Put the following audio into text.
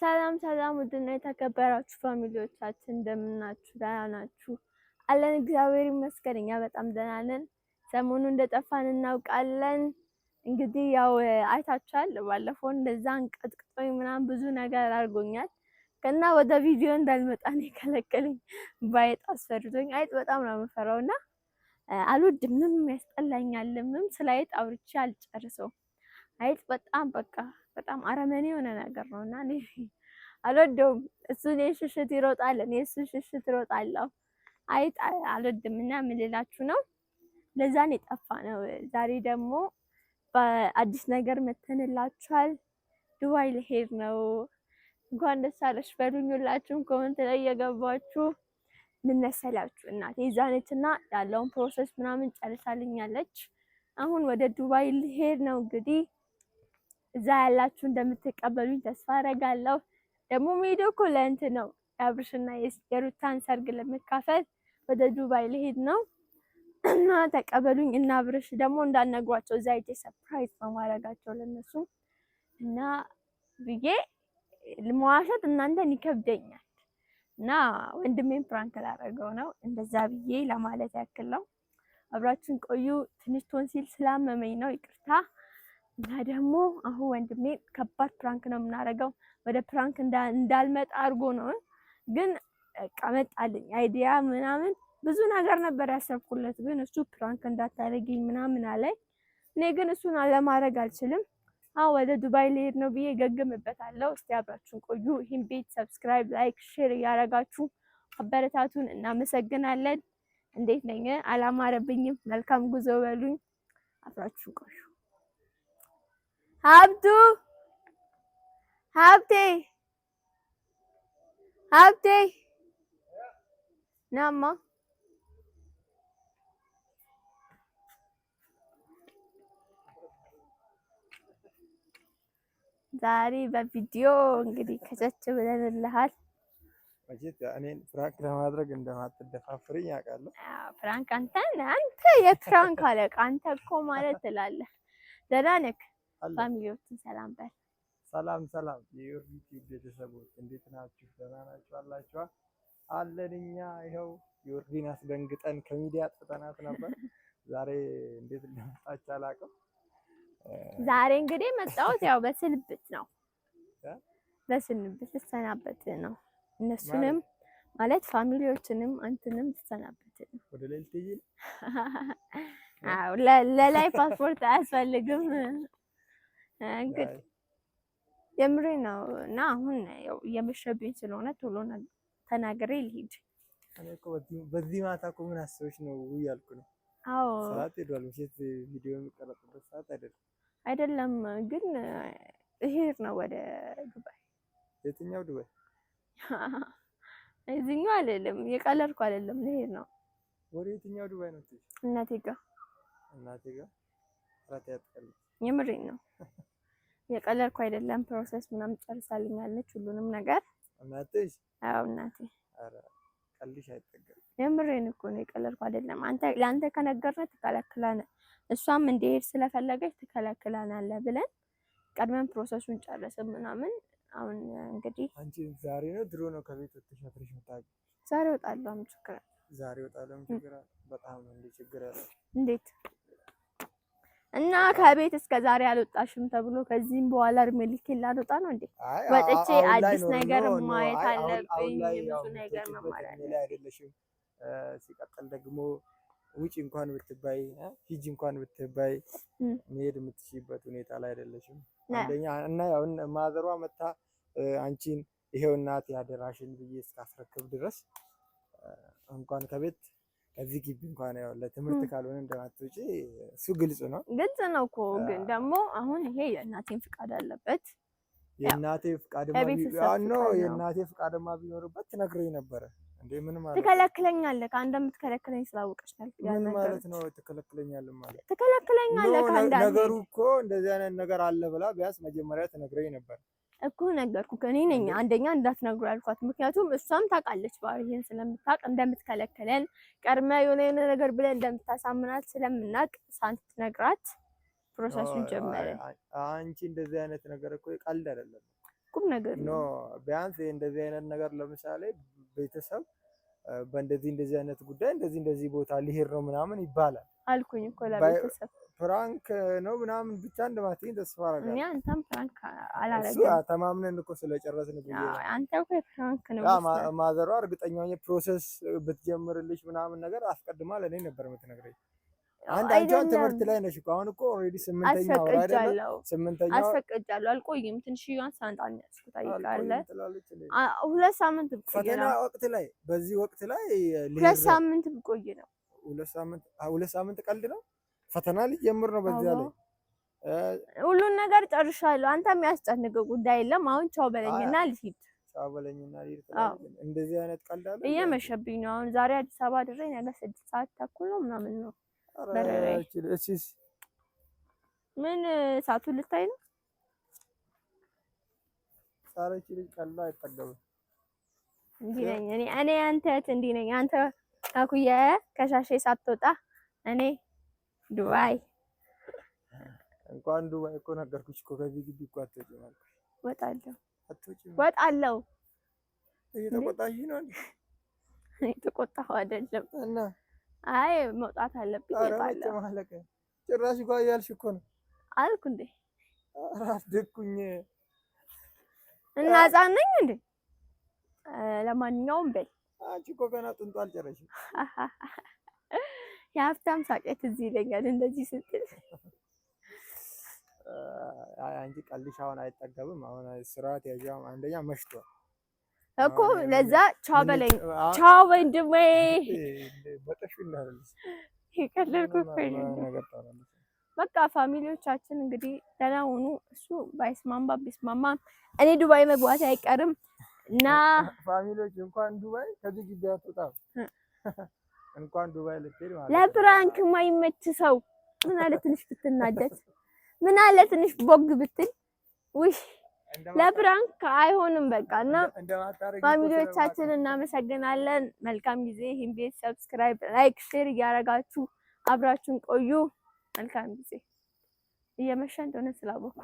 ሰላም ሰላም ውድና የተከበራችሁ ፋሚሊዎቻችን እንደምናችሁ ደህና ናችሁ? አለን እግዚአብሔር ይመስገን እኛ በጣም ደህና ነን። ሰሞኑን እንደጠፋን እናውቃለን። እንግዲህ ያው አይታችኋል ባለፈው እንደዛ አንቀጥቅጦኝ ምናምን ብዙ ነገር አድርጎኛል እና ወደ ቪዲዮ እንዳልመጣ ነው የከለከለኝ። ባይጥ አስፈርቶኝ አይጥ በጣም ነው የምፈራውና አልወድም፣ ያስጠላኛልም። ስለ አይጥ አውርቼ አልጨርሰውም። አይጥ በጣም በቃ በጣም አረመኔ የሆነ ነገር ነውና እኔ አልወደውም። እሱን ሽሽት ይሮጣል፣ እኔ እሱ ሽሽት እሮጣለሁ። አይጥ አልወድምና ምን ልላችሁ ነው፣ ለዛ ነው የጠፋነው። ዛሬ ደግሞ በአዲስ ነገር መተንላችኋል። ዱባይ ልሄድ ነው። እንኳን ደስ አለሽ በሉኝ ሁላችሁም ኮሜንት ላይ የገባችሁ። ምን መሰላችሁ እናቴ እዛ ነችና ያለውን ፕሮሰስ ምናምን ጨርሳልኛለች። አሁን ወደ ዱባይ ልሄድ ነው። እንግዲህ እዛ ያላችሁ እንደምትቀበሉኝ ተስፋ አደርጋለሁ። ደግሞ ቪዲዮ እኮ ለእንትን ነው የአብርሽና የሩታን ሰርግ ለመካፈል ወደ ዱባይ ልሄድ ነው እና ተቀበሉኝ። እና አብርሽ ደግሞ እንዳልነግሯቸው እዛ ሄጄ ሰርፕራይዝ ነው ማድረጋቸው ለነሱ እና ብዬ ለመዋሸት እናንተን ይከብደኛል እና ወንድሜን ፕራንክ ላደርገው ነው እንደዛ ብዬ ለማለት ያክል ነው። አብራችሁን ቆዩ። ትንሽ ቶንሲል ስላመመኝ ነው ይቅርታ። እና ደግሞ አሁን ወንድሜ ከባድ ፕራንክ ነው የምናደርገው። ወደ ፕራንክ እንዳልመጣ አድርጎ ነው ግን ቀመጣልኝ አይዲያ ምናምን ብዙ ነገር ነበር ያሰብኩለት፣ ግን እሱ ፕራንክ እንዳታረጊኝ ምናምን አለኝ። እኔ ግን እሱን ለማድረግ አልችልም። ወደ ዱባይ ልሄድ ነው ብዬ ገግምበታለሁ። እስቲ አብራችሁን ቆዩ። ይህን ቤት ሰብስክራይብ፣ ላይክ፣ ሼር እያደረጋችሁ አበረታቱን። እናመሰግናለን። እንዴት ነኝ? አላማረብኝም። መልካም ጉዞ በሉኝ። አብራችሁን ቆዩ። ሀብቴ ናማ ዛሬ በቪዲዮ እንግዲህ ከቸች ብለንልሃል። መቼት እኔን ፍራንክ ለማድረግ እንደማትደፋፍሪኝ ያውቃለሁ። ፍራንክ አንተ የፍራንክ አለቃ አንተ እኮ ማለት ትላለህ። ደህና ነህ? ፋሚሊዎችን ሰላም በል። ሰላም ሰላም የዩቲዩብ ቤተሰቦች እንዴት ናችሁ? ደህና ናችሁ አላችኋ? አለን እኛ ይኸው ዮርዲን አስደንግጠን ከሚዲያ አጥፍተናት ነበር። ዛሬ እንዴት እንደመጣች አላውቅም። ዛሬ እንግዲህ መጣሁት ያው በስንብት ነው፣ በስንብት ልሰናበት ነው። እነሱንም ማለት ፋሚሊዎችንም አንተንም ልሰናበት ነው። ወደ ሌሊት ይል ለላይ ፓስፖርት አያስፈልግም እንግዲህ የምሬ ነው። እና አሁን ያው እየመሸብኝ ስለሆነ ቶሎ ተናግሬ ልሂድ። እኔ እኮ በዚህ ማታ እኮ ምን አስበሽ ነው እያልኩ ነው። ሰዓት ሄዷል። ምሽት ቪዲዮ የሚቀረጽበት ሰዓት አይደለም ግን እሄድ ነው ወደ ዱባይ። የትኛው ዱባይ? እዚህኛው አይደለም፣ የቀለድኩ አይደለም፣ ልሄድ ነው። ወደ የትኛው ዱባይ ነው? እናቴ ጋር ራት ያጥቃል። የምሬን ነው፣ የቀለድኩ አይደለም። ፕሮሰስ ምናምን ጨርሳልኛለች ሁሉንም ነገር። እናትሽ? አዎ እናቴ። ኧረ ቀልሽ አይጠገም። የምሬን እኮ ነው፣ የቀለድኩ አይደለም። ለአንተ ከነገርነህ ትከለክላለህ፣ እሷም እንዲሄድ ስለፈለገች ትከለክላለህ ብለን ቀድመን ፕሮሰሱን ጨረስን ምናምን። አሁን እንግዲህ አንቺ ዛሬ ነው ድሮ ነው ከቤት ወጥተሽ አፍረሽ መጣቂ? ዛሬ እወጣለሁ። ምን ችግር አለ? ዛሬ እወጣለሁ። ምን ችግር አለ? በጣም እንደ ችግር አለ። እንዴት? እና ከቤት እስከ ዛሬ አልወጣሽም ተብሎ ከዚህም በኋላ እርሜ ልክ ላልወጣ ነው እንዴ? ወጥቼ አዲስ ነገር ማየት አለብኝ፣ ብዙ ነገር መማር አለብኝ። አይደለሽም። ሲቀጥል ደግሞ ውጪ እንኳን ብትባይ ሂጂ እንኳን ብትባይ መሄድ የምትችይበት ሁኔታ ላይ አይደለሽም። አንደኛ እና ያው ማዘሯ መታ አንቺን ይሄው እናት ያደራሽን ብዬ እስካስረክብ ድረስ እንኳን ከቤት ከዚህ ግቢ እንኳን ያው ለትምህርት ካልሆነ እንደማትወጪ እሱ ግልጽ ነው እኮ። ግን ደግሞ አሁን ይሄ የእናቴን ፍቃድ አለበት። የእናቴ ፍቃድማ ቢኖርበት ትነግረኝ ነበረ እንዴ። ምን ማለት ትከለክለኛለህ? ከአንተ የምትከለክለኝ ስላወቀች ነው። ምን ማለት ነው ትከለክለኛለህ ማለት? ትከለክለኛለህ ከአንተ ነገሩ እኮ እንደዚህ አይነት ነገር አለ ብላ ቢያንስ መጀመሪያ ትነግረኝ ነበር እኮ። ነገርኩህ እኔ ነኝ አንደኛ እንዳትነግሩ ያልኳት። ምክንያቱም እሷም ታውቃለች ባህሪዬን ስለምታውቅ እንደምትከለክለን ቀድመ የሆነ ነገር ብለን እንደምታሳምናት ስለምናውቅ ሳትነግራት ፕሮሰሱን ጀመረ። አንቺ እንደዚህ አይነት ነገር እኮ ቀልድ አይደለም። ቁም ነገር ኖ ነው። ቢያንስ እንደዚህ አይነት ነገር ለምሳሌ ቤተሰብ እንደዚህ አይነት ጉዳይ እንደዚህ ቦታ ሊሄድ ነው ምናምን ይባላል አልኩኝ እኮ ለቤተሰብ ፕራንክ ነው ምናምን ብቻ እንደማትይኝ ተስፋ አደርጋለሁ። እኔ አንተም ፕራንክ አላረግም። እሱ ተማምነን እኮ ስለጨረስን ብዬ ነው። አንተ እኮ ፕራንክ ነው ማዘሯ እርግጠኛ ነኝ ፕሮሰስ ብትጀምርልሽ ምናምን ነገር አስቀድማ ለኔ ነበር የምትነግረኝ። አንቺን ትምህርት ላይ ነሽ እኮ አሁን እኮ ኦልሬዲ 8ኛ ወር አይደለ? 8ኛ አስፈቅጃለሁ። አልቆይም። ትንሽዬዋን ሳንጣን ያስኩት አይቃለ 2 ሳምንት ፈተና ወቅት ላይ በዚህ ወቅት ላይ 2 ሳምንት ብቆይ ነው። 2 ሳምንት ቀልድ ነው። ፈተና ሊጀምር ነው። በዚያ ላይ ሁሉን ነገር ጨርሻለሁ። አንተ የሚያስጨንቀው ጉዳይ የለም። አሁን ቻው በለኝና ልሂድ። ቻው በለኝና ልሂድ ትላለች። እንደዚህ አይነት ቀልድ አለ። እየመሸብኝ ነው። አሁን ዛሬ አዲስ አበባ ድረስ ነገ 6 ሰዓት ተኩል ነው ምናምን ነው። ምን ሰዓቱን ልታይ ነው? ሳረች ልጅ ቀልድ አይጠገብም። እንዲህ ነኝ እኔ አንተ እንዲህ ነኝ። አንተ ካኩያ ከሻሼ ሳትወጣ እኔ ዱባይ እንኳን ዱባይ እኮ ነገርኩሽ እኮ ከዚህ ግቢ እኮ አትወጪም አልኩሽ። ወጣለሁ። እየተቆጣሽ ነው እንዴ? እየተቆጣሁ አይደለም እና አይ መውጣት አለብኝ እወጣለሁ። ማለቀ ጭራሽ ጓ እያልሽ እኮ ነው አልኩ እንዴ? አራት ደኩኝ እና ሕፃን ነኝ እንዴ? ለማንኛውም በይ አንቺ እኮ ገና ጥንቱ አልጨረሽም። የሀብታም ሳቄት እዚህ ይለኛል እንደዚህ ስትል። አንቺ ቀልድሽ አሁን አይጠገብም። አሁን ስርዓት ያዣው አንደኛ መሽቷል እኮ ለዛ ቻው በለኝ። ቻው ወንድሜ በጠሽ እንዳልልሽ ይቀልልኩ ነገር ታላለች። በቃ ፋሚሊዎቻችን እንግዲህ ደህና ሁኑ። እሱ ባይስማማ ቢስማማ እኔ ዱባይ መግባት አይቀርም እና ፋሚሊዎች እንኳን ዱባይ ከዚህ ግቢ አትወጣም። እንኳን ዱባይ ልትሄድ ማለት ለፕራንክ የማይመች ሰው ምን አለ ትንሽ ብትናደድ፣ ምን አለ ትንሽ ቦግ ብትል። ውይ ለፕራንክ አይሆንም በቃ። እና ፋሚሊዎቻችን እናመሰግናለን። መልካም ጊዜ። ይሄን ቤት ሰብስክራይብ፣ ላይክ፣ ሼር እያደረጋችሁ አብራችሁን ቆዩ። መልካም ጊዜ። እየመሸ እንደሆነ ስላወኩ